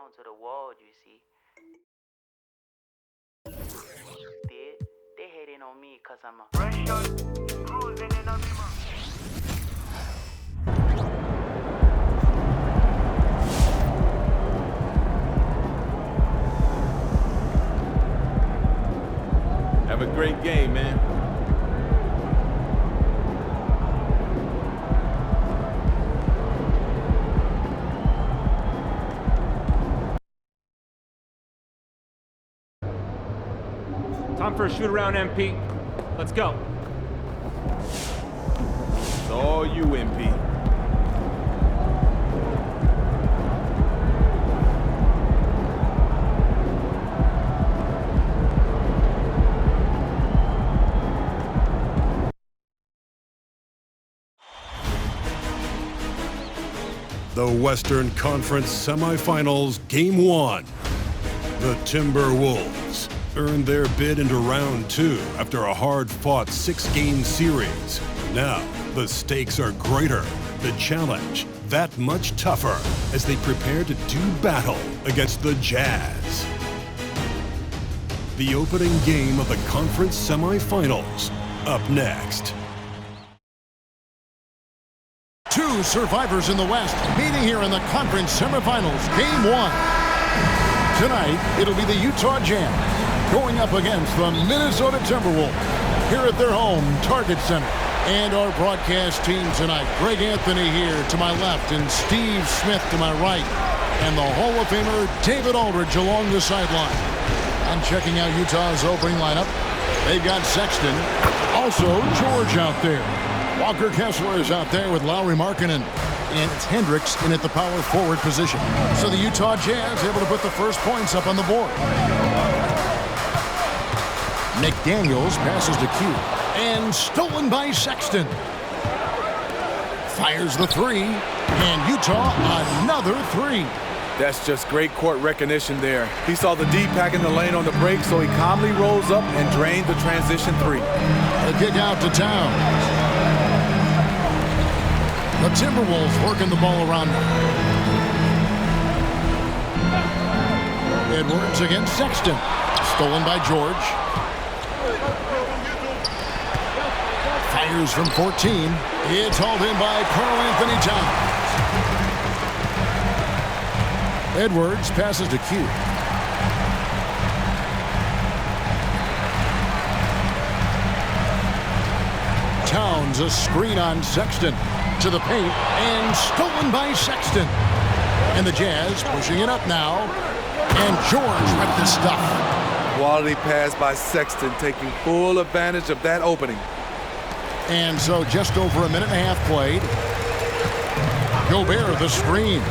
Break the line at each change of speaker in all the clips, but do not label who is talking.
down to the wall, you see. They hating on me cause I'm a fresh shot, cruising in a beamer.
Have a great game, man.
Time for a shoot around, MP. Let's go.
It's all you, MP.
The Western Conference Semifinals, Game 1. The Timberwolves earned their bid into round 2 after a hard-fought 6-game series. Now, the stakes are greater, the challenge that much tougher as they prepare to do battle against the Jazz. The opening game of the conference semifinals, up next.
Two survivors in the West meeting here in the conference semifinals, Game 1. Tonight, it'll be the Utah Jazz going up against the Minnesota Timberwolves here at their home Target Center. And our broadcast team tonight, Greg Anthony here to my left and Steve Smith to my right. And the Hall of Famer David Aldridge along the sideline. And checking out Utah's opening lineup, they've got Sexton, also George out there. Walker Kessler is out there with Lauri Markkanen. And it's Hendricks in at the power forward position. So the Utah Jazz able to put the first points up on the board. McDaniels passes to Q. And stolen by Sexton. Fires the three. And Utah another three.
That's just great court recognition there. He saw the D pack in the lane on the break, so he calmly rolls up and drained the transition three.
The kick out to Towns. The Timberwolves working the ball around them. Edwards against Sexton. Stolen by George. Fires from 14. It's hauled in by Karl-Anthony Towns. Edwards passes to Q. Towns a screen on Sexton. To the paint, and stolen by Sexton. And the Jazz pushing it up now. And George ripped the stuff.
Quality pass by Sexton, taking full advantage of that opening.
And so just over a minute and a half played. Gobert the screen.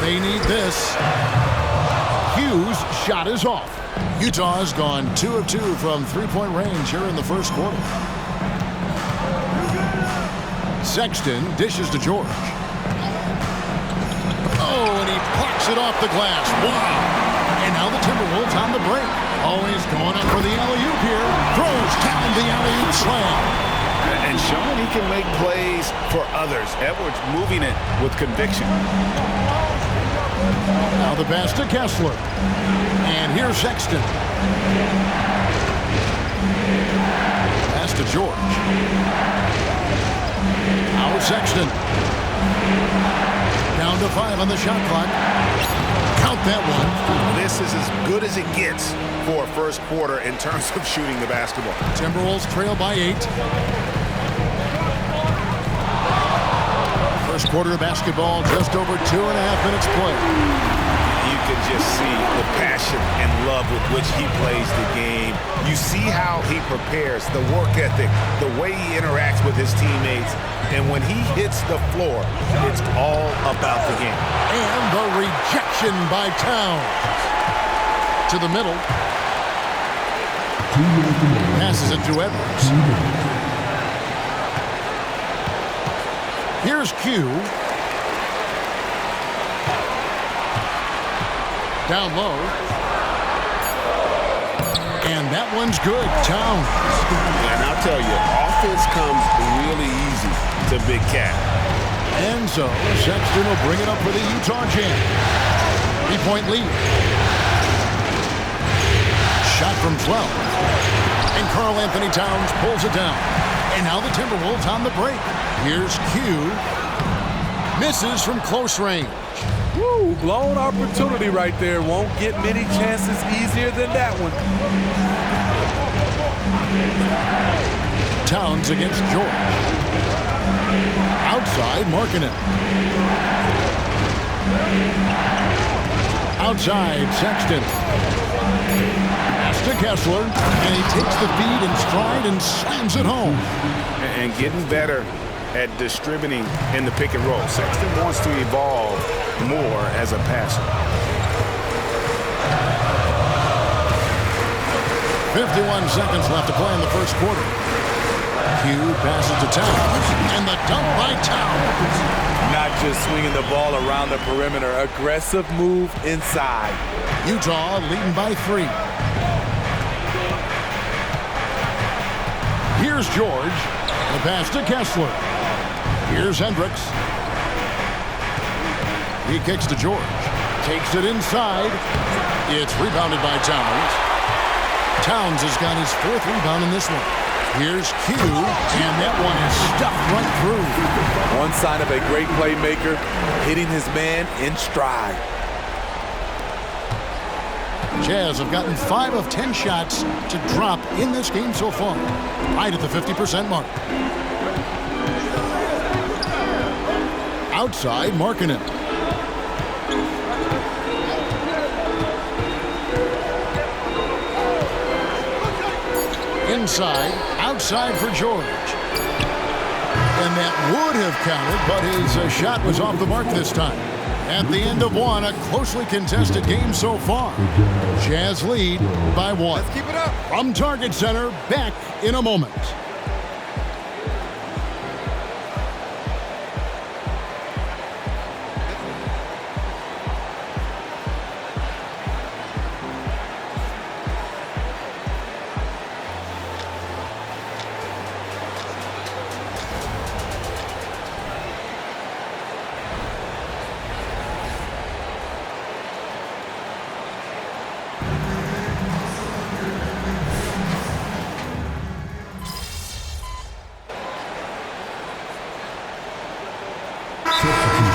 They need this. Hughes' shot is off. Utah's gone 2 of 2 from three-point range here in the first quarter. Sexton dishes to George. Oh, and he plucks it off the glass. Wow. And now the Timberwolves on the break. Always going up for the alley-oop here. Throws down the alley-oop slam.
And showing he can make plays for others. Edwards moving it with conviction.
Now the pass to Kessler. And here's Sexton. Pass to George. Now Sexton. Down to 5 on the shot clock. Count that one.
This is as good as it gets for a first quarter in terms of shooting the basketball.
Timberwolves trail by 8. First quarter of basketball, just over 2.5 minutes played.
You can just see the passion and love with which he plays the game. You see how he prepares, the work ethic, the way he interacts with his teammates. And when he hits the floor, it's all about the game.
And the rejection by Towns. To the middle. Passes it to Edwards. Here's Q. Down low. And that one's good. Towns.
And I'll tell you, offense comes really easy to Big Cat.
And so Sexton will bring it up for the Utah Jazz. 3-point lead. Shot from 12. And Karl Anthony Towns pulls it down. And now the Timberwolves on the break. Here's Q. Misses from close range.
Woo, blown opportunity right there. Won't get many chances easier than that one.
Towns against George. Outside, Markkanen. Outside, Sexton. Pass to Kessler, and he takes the feed in stride and slams it home.
And getting better at distributing in the pick and roll. Sexton wants to evolve more as a passer.
51 seconds left to play in the first quarter. Q passes to Towns, and the dunk by Towns.
Not just swinging the ball around the perimeter. Aggressive move inside.
Utah leading by 3. Here's George. The pass to Kessler. Here's Hendricks. He kicks to George. Takes it inside. It's rebounded by Towns. Towns has got his 4th rebound in this one. Here's Q, and that one is stuffed right through.
One sign of a great playmaker, hitting his man in stride.
Jazz have gotten 5 of 10 shots to drop in this game so far. Right at the 50% mark. Outside, Markkanen. Inside, outside for George. And that would have counted, but his shot was off the mark this time. At the end of one, a closely contested game so far. Jazz lead by 1.
Let's keep it up.
From Target Center, back in a moment.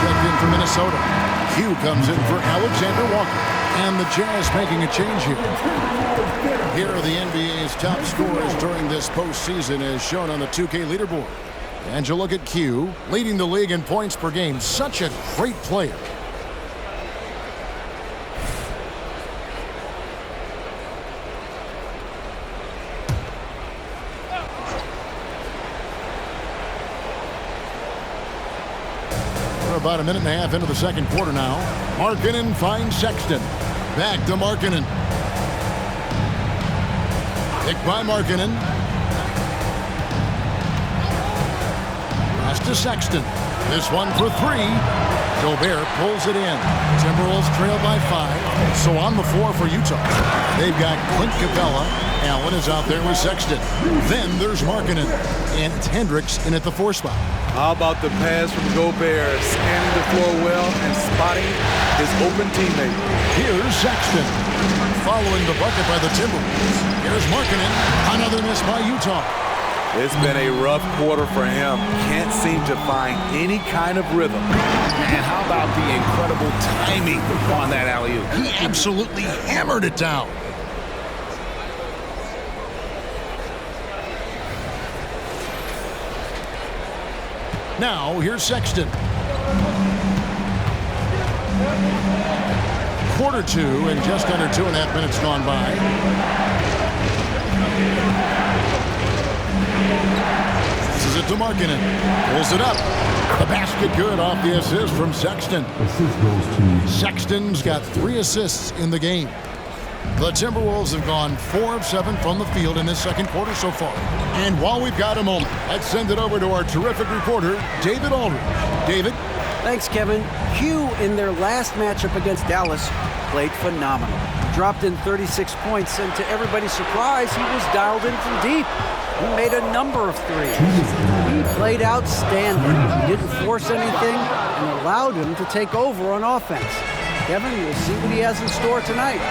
Checked in for Minnesota. Q comes in for Alexander Walker. And the Jazz making a change here. Here are the NBA's top scorers during this postseason as shown on the 2K leaderboard. And you look at Q, leading the league in points per game. Such a great player. About a minute and a half into the second quarter now. Markkanen finds Sexton. Back to Markkanen. Picked by Markkanen. Pass to Sexton. This one for 3. Gobert pulls it in. Timberwolves trail by 5. So on the floor for Utah. They've got Clint Capella. Allen is out there with Sexton. Then there's Markkanen. And Hendricks in at the 4 spot.
How about the pass from Gobert, scanning the floor well and spotting his open teammate.
Here's Sexton. Following the bucket by the Timberwolves. Here's Markkanen. Another miss by Utah.
It's been a rough quarter for him. Can't seem to find any kind of rhythm.
And how about the incredible timing on that alley-oop?
He absolutely hammered it down. Now, here's Sexton. Quarter 2 and just under 2.5 minutes gone by. This is it to Markkanen. Pulls it up. The basket good off the assist from Sexton. Sexton's got 3 assists in the game. The Timberwolves have gone 4 of 7 from the field in this second quarter so far. And while we've got a moment, let's send it over to our terrific reporter, David Aldridge. David?
Thanks, Kevin. Q, in their last matchup against Dallas, played phenomenal. Dropped in 36 points, and to everybody's surprise, he was dialed in from deep. He made a number of threes. He played outstanding. He didn't force anything and allowed him to take over on offense. Kevin, we'll see what he has in store tonight.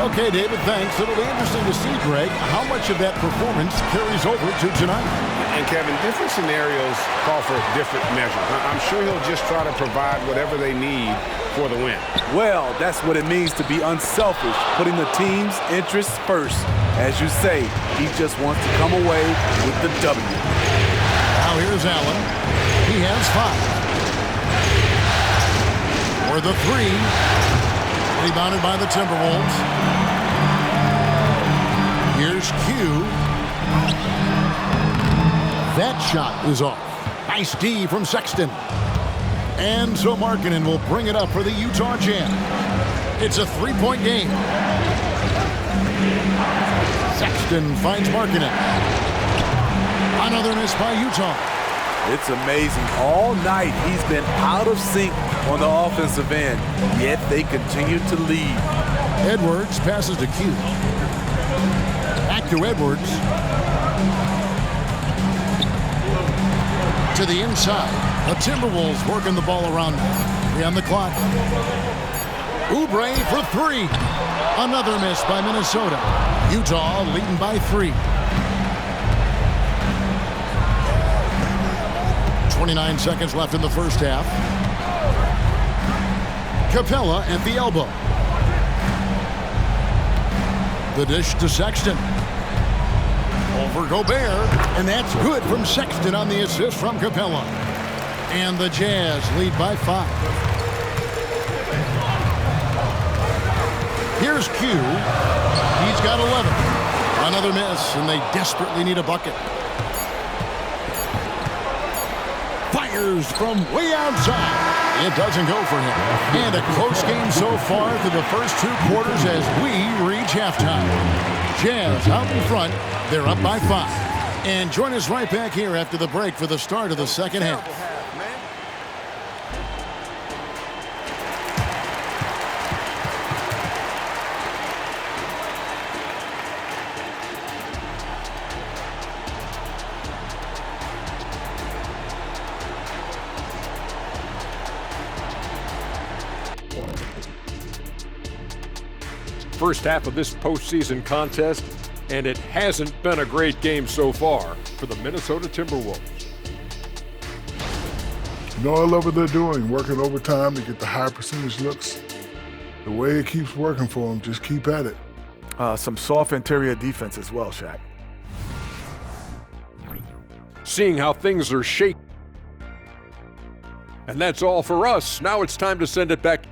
Okay, David, thanks. It'll be interesting to see, Greg, how much of that performance carries over to tonight.
And Kevin, different scenarios call for different measures. I'm sure he'll just try to provide whatever they need for the win.
Well, that's what it means to be unselfish, putting the team's interests first. As you say, he just wants to come away with the W.
Now here's Allen. He has 5. For the 3. Rebounded by the Timberwolves. Here's Q. That shot is off. Nice D from Sexton. And so Markkanen will bring it up for the Utah Jazz. It's a 3-point game. Sexton finds Markkanen. Another miss by Utah.
It's amazing. All night he's been out of sync on the offensive end, yet they continue to lead.
Edwards passes to Q. Back to Edwards. To the inside. The Timberwolves working the ball around now. 3 on the clock. Oubre for 3. Another miss by Minnesota. Utah leading by 3. 29 seconds left in the first half. Capella at the elbow. The dish to Sexton. Over Gobert, and that's good from Sexton on the assist from Capella. And the Jazz lead by 5. Here's Q. He's got 11. Another miss, and they desperately need a bucket. Fires from way outside. It doesn't go for him. And a close game so far through the first 2 quarters as we reach halftime. Jazz out in front. They're up by 5. And join us right back here after the break for the start of the second half.
First half of this postseason contest, and it hasn't been a great game so far for the Minnesota Timberwolves.
You know, I love what they're doing, working overtime to get the high percentage looks. The way it keeps working for them, just keep at it.
Some soft interior defense as well, Shaq.
Seeing how things are shaped. And that's all for us. Now it's time to send it back.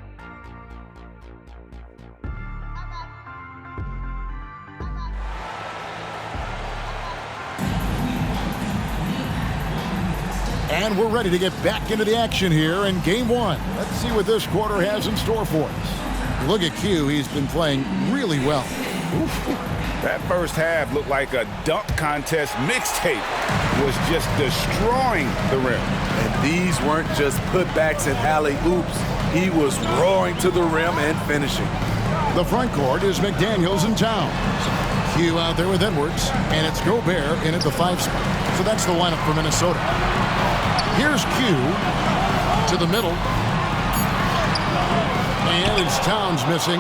And we're ready to get back into the action here in Game 1. Let's see what this quarter has in store for us. Look at Q. He's been playing really well.
That first half looked like a dunk contest mixtape. Was just destroying the rim.
And these weren't just putbacks and alley-oops. He was roaring to the rim and finishing.
The front court is McDaniels and Towns. Q out there with Edwards, and it's Gobert in at the 5 spot. So that's the lineup for Minnesota. Here's Q to the middle. And it's Towns missing.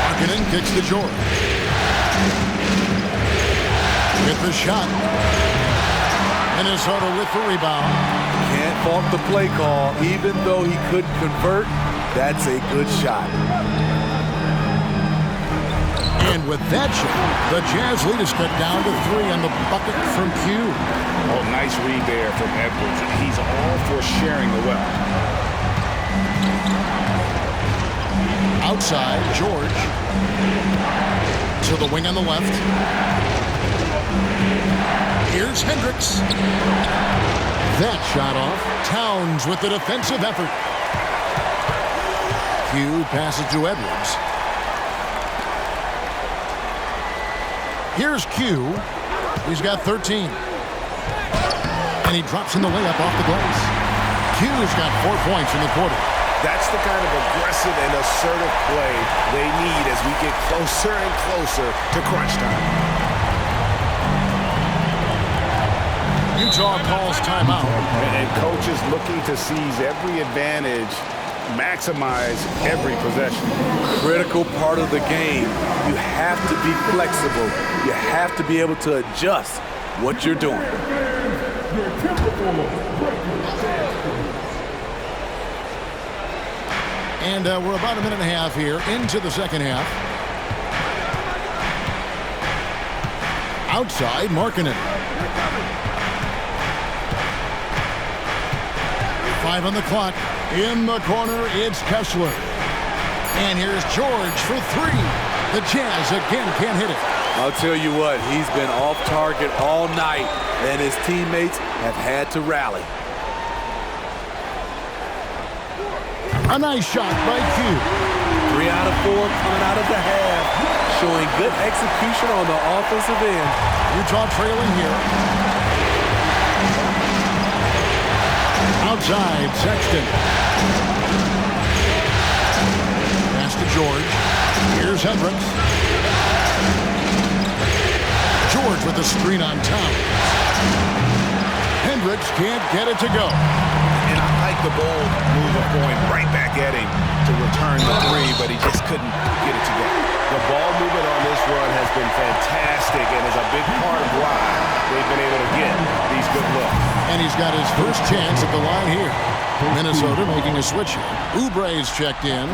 Markkanen kicks to George. With the shot. Minnesota with the rebound.
Can't fault the play call. Even though he couldn't convert, that's a good shot.
And with that shot, the Jazz lead is cut down to 3 on the bucket from Q.
Oh, nice read there from Edwards. He's all for sharing the wealth.
Outside, George. To the wing on the left. Here's Hendricks. That shot off. Towns with the defensive effort. Q passes to Edwards. Here's Q. He's got 13. And he drops in the layup off the glass. Q's got 4 points in the quarter.
That's the kind of aggressive and assertive play they need as we get closer and closer to crunch time.
Utah calls timeout.
And coaches looking to seize every advantage, maximize every possession.
Critical part of the game. You have to be flexible. You have to be able to adjust what you're doing.
And we're about a minute and a half here into the second half. Outside, Markkanen. 5 on the clock. In the corner, it's Kessler. And here's George for 3. The Jazz again can't hit it.
I'll tell you what, he's been off target all night, and his teammates have had to rally.
A nice shot by Q.
3 out of 4 coming out of the half, showing good execution on the offensive end.
Utah trailing here. Outside, Sexton. Pass to George. Here's Hendricks. George with the screen on top. Hendricks can't get it to go.
And I like the bold move of going right back at him to return the 3, but he just couldn't get it to go. The ball movement on this run has been fantastic and is a big part of why they've been able to get these good looks.
And he's got his first chance at the line here. Minnesota making a switch here. Oubre's checked in.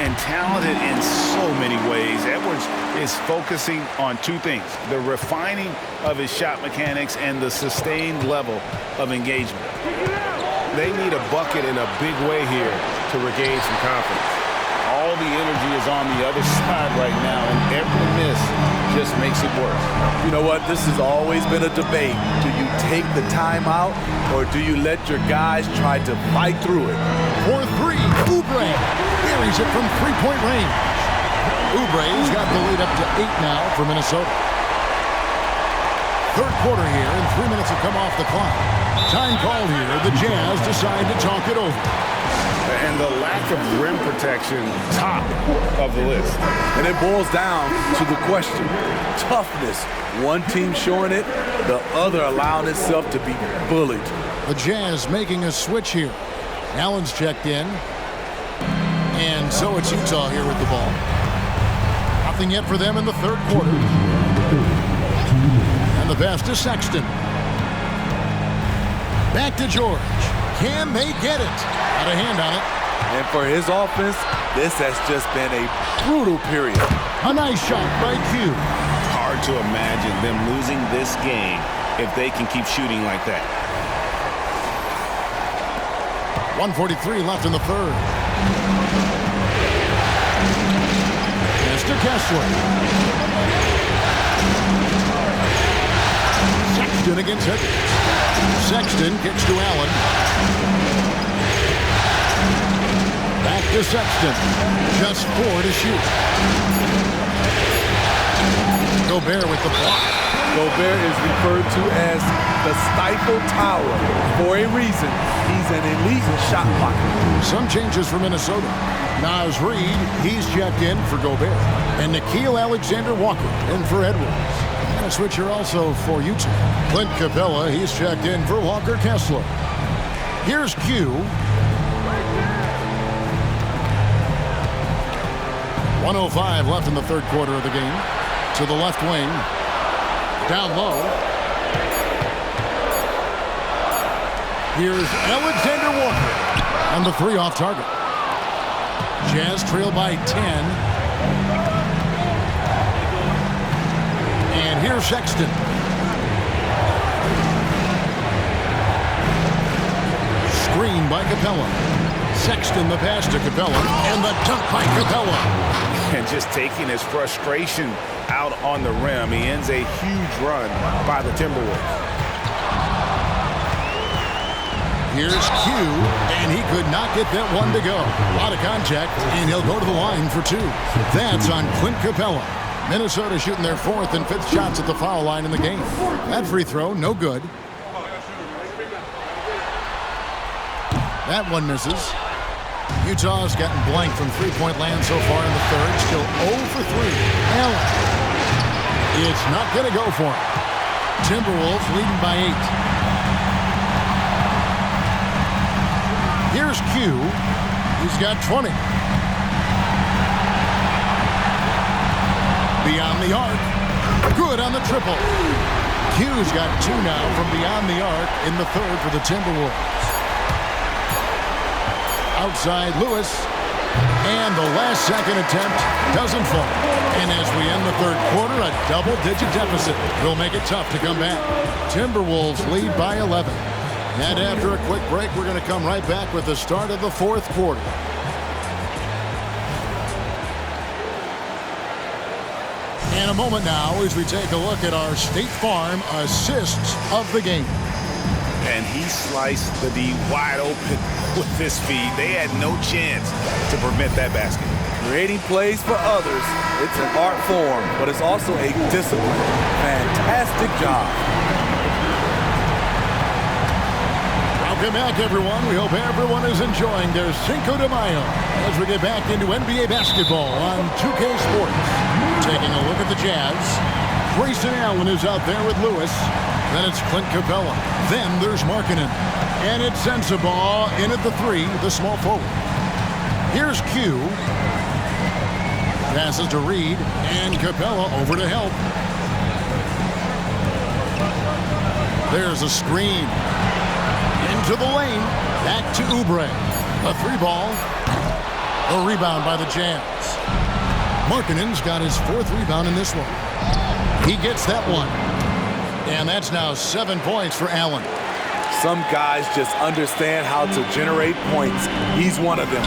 And talented in so many ways. Edwards is focusing on 2 things: the refining of his shot mechanics and the sustained level of engagement. They need a bucket in a big way here to regain some confidence. All the energy is on the other side right now, and every miss just makes it worse.
You know what? This has always been a debate. Do you take the timeout, or do you let your guys try to fight through it?
For 3, Oubre buries it from 3-point range. Oubre's got the lead up to 8 now for Minnesota. Third quarter here, and 3 minutes have come off the clock. Time called here. The Jazz decide to talk it over.
And the lack of rim protection, top of the list.
And it boils down to the question: toughness. One team showing it, the other allowing itself to be bullied.
The Jazz making a switch here. Allen's checked in. And so it's Utah here with the ball. Nothing yet for them in the third quarter. And the pass to Sexton. Back to George. Can they get it? Got a hand on it.
And for his offense, this has just been a brutal period.
A nice shot by Q.
Hard to imagine them losing this game if they can keep shooting like that.
1:43 left in the third. Mr. Kessler. Sexton against Hendricks. Sexton kicks to Allen. Back to Sexton. Just 4 to shoot. Gobert with the block.
Gobert is referred to as the Stifle Tower for a reason. He's an elite shot blocker.
Some changes for Minnesota. Naz Reid, he's checked in for Gobert. And Nickeil Alexander-Walker in for Edwards. And a switcher also for Utah. Clint Capella, he's checked in for Walker Kessler. Here's Q. 1:05 left in the third quarter of the game. To the left wing. Down low. Here's Alexander Walker. And the 3 off target. Jazz trail by 10. And here's Sexton. Screen by Capella. Sexton the pass to Capella. And the dunk by Capella.
And just taking his frustration out on the rim. He ends a huge run by the Timberwolves.
Here's Q, and he could not get that one to go. A lot of contact, and he'll go to the line for 2. That's on Clint Capella. Minnesota shooting their 4th and 5th shots at the foul line in the game. That free throw, no good. That one misses. Utah's gotten blank from three-point land so far in the third. Still 0 for 3. Allen. It's not going to go for him. Timberwolves leading by 8. Here's Q. He's got 20. Beyond the arc. Good on the triple. Q's got 2 now from beyond the arc in the third for the Timberwolves. Outside Lewis. And the last second attempt doesn't fall. And as we end the third quarter, a double-digit deficit will make it tough to come back. Timberwolves lead by 11. And after a quick break, we're going to come right back with the start of the fourth quarter. In a moment now as we take a look at our State Farm assists of the game.
And he sliced the D wide open with this feed. They had no chance to prevent that basket.
Creating plays for others, it's an art form, but it's also a discipline. Fantastic job.
Welcome back, everyone. We hope everyone is enjoying their Cinco de Mayo as we get back into NBA basketball on 2K Sports. Taking a look at the Jazz. Grayson Allen is out there with Lewis. Then it's Clint Capella. Then there's Markkanen. And it's Sensabaugh in at the 3, the small forward. Here's Q. Passes to Reed. And Capella over to help. There's a screen. Into the lane. Back to Oubre. A 3-ball. A rebound by the Jazz. Markkanen's got his 4th rebound in this one. He gets that one. And that's now 7 points for Allen.
Some guys just understand how to generate points. He's one of them.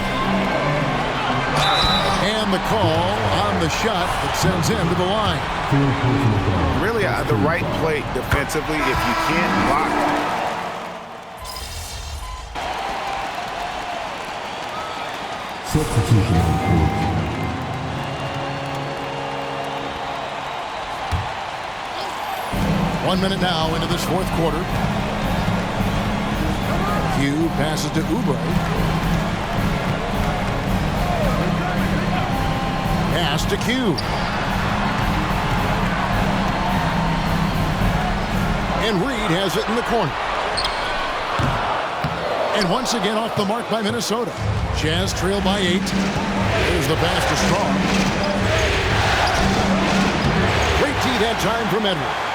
And the call on the shot that sends him to the line.
Really the right play defensively if you can't block.
Substitution.
1 minute now into this fourth quarter. Q passes to Oubre. Pass to Q. And Reed has it in the corner. And once again off the mark by Minnesota. Jazz trail by 8. Here's the pass to Strong. Great tee that time from Edwards.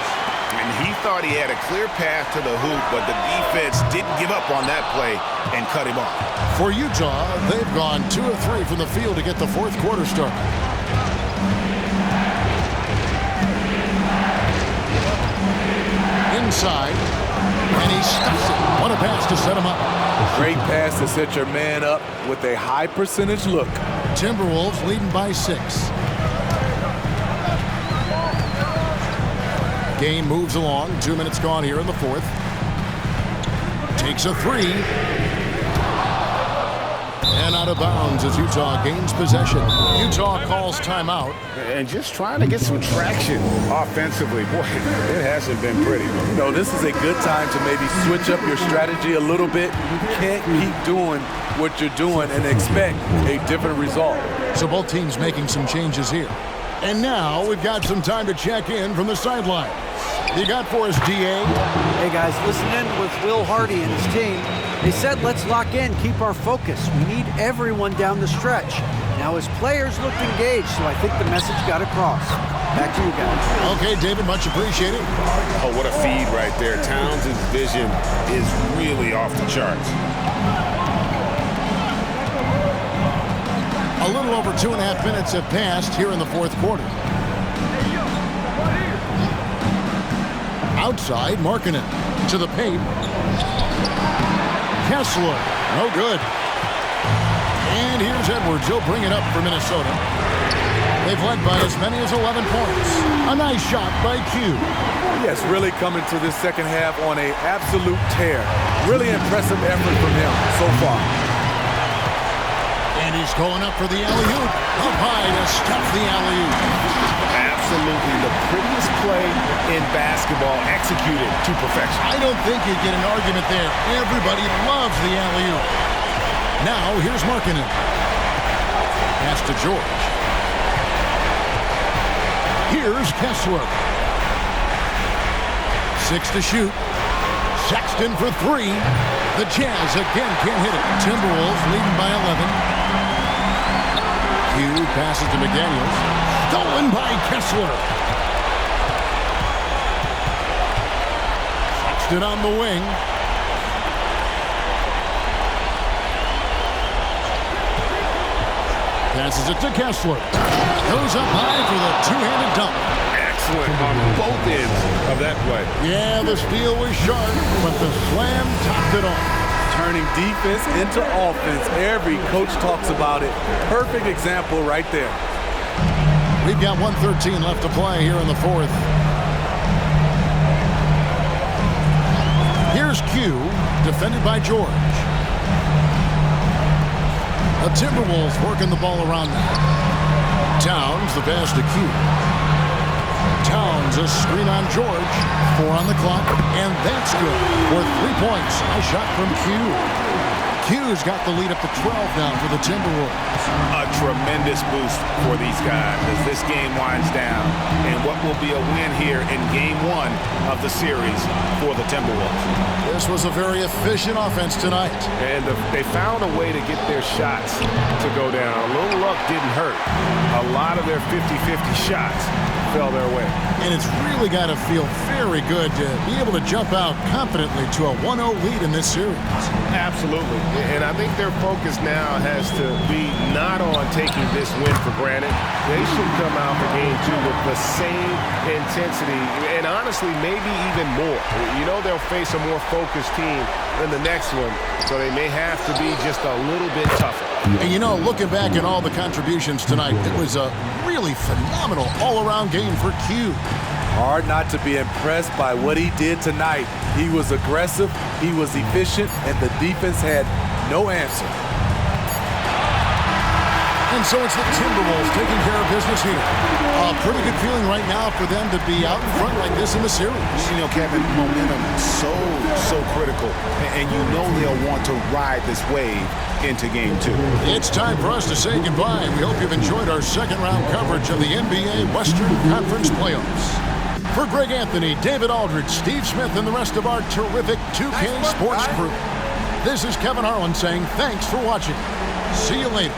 And he thought he had a clear path to the hoop, but the defense didn't give up on that play and cut him off.
For Utah, they've gone 2 of 3 from the field to get the fourth quarter started. Inside, and he stuffs it. What a pass to set him up.
Great pass to set your man up with a high percentage look.
Timberwolves leading by 6. Game moves along. 2 minutes gone here in the fourth. Takes a 3. And out of bounds as Utah gains possession. Utah calls timeout.
And just trying to get some traction offensively. Boy, it hasn't been pretty.
You know, this is a good time to maybe switch up your strategy a little bit. You can't keep doing what you're doing and expect a different result.
So both teams making some changes here. And now we've got some time to check in from the sideline. You got for us, D.A.?
Hey, guys, listen in with Will Hardy and his team. They said, let's lock in, keep our focus. We need everyone down the stretch. Now, his players looked engaged, so I think the message got across. Back to you guys.
Okay, David, much appreciated.
Oh, what a feed right there. Towns' vision is really off the charts.
A little over 2.5 minutes have passed here in the fourth quarter. Outside, Markkanen to the paint. Kessler, no good. And here's Edwards. He'll bring it up for Minnesota. They've led by as many as 11 points. A nice shot by Q.
Yes, really coming to this second half on an absolute tear. Really impressive effort from him so far.
And he's going up for the alley-oop. Up high to stuff the alley-oop.
Absolutely the prettiest play in basketball executed to perfection.
I don't think you get an argument there. Everybody loves the alley-oop. Now here's Markkanen. Pass to George. Here's Kessler. 6 to shoot. Sexton for 3. The Jazz again can't hit it. Timberwolves leading by 11. Hugh passes to McDaniels. Stolen by Kessler. Sexton on the wing. Passes it to Kessler. Goes up high for the two-handed dunk.
Excellent on both ends of that play.
Yeah, the steal was sharp, but the slam topped it off.
Turning defense into offense. Every coach talks about it. Perfect example right there.
We've got 1:13 left to play here in the fourth. Here's Q, defended by George. The Timberwolves working the ball around now. Towns, the pass to Q. Towns, a screen on George. 4 on the clock, and that's good for 3 points. A shot from Q. Q's got the lead up to 12 now for the Timberwolves.
A tremendous boost for these guys as this game winds down, and what will be a win here in Game 1 of the series for the Timberwolves.
This was a very efficient offense tonight.
And they found a way to get their shots to go down. A little luck didn't hurt. A lot of their 50-50 shots fell their way.
And it's really got to feel very good to be able to jump out confidently to a 1-0 lead in this series.
Absolutely. And I think their focus now has to be not on taking this win for granted. They should come out for Game 2 with the same intensity and honestly maybe even more. You know they'll face a more focused team in the next one, so they may have to be just a little bit tougher.
And you know, looking back at all the contributions tonight, it was a really phenomenal all-around game for Q.
Hard not to be impressed by what he did tonight. He was aggressive, he was efficient, and the defense had no answer.
And so it's the Timberwolves taking care of business here. A pretty good feeling right now for them to be out in front like this in the series.
You know, Kevin, momentum so critical. And you know they'll want to ride this wave into Game 2.
It's time for us to say goodbye. We hope you've enjoyed our second-round coverage of the NBA Western Conference Playoffs. For Greg Anthony, David Aldridge, Steve Smith, and the rest of our terrific 2K Sports crew, this is Kevin Harlan saying thanks for watching. See you later.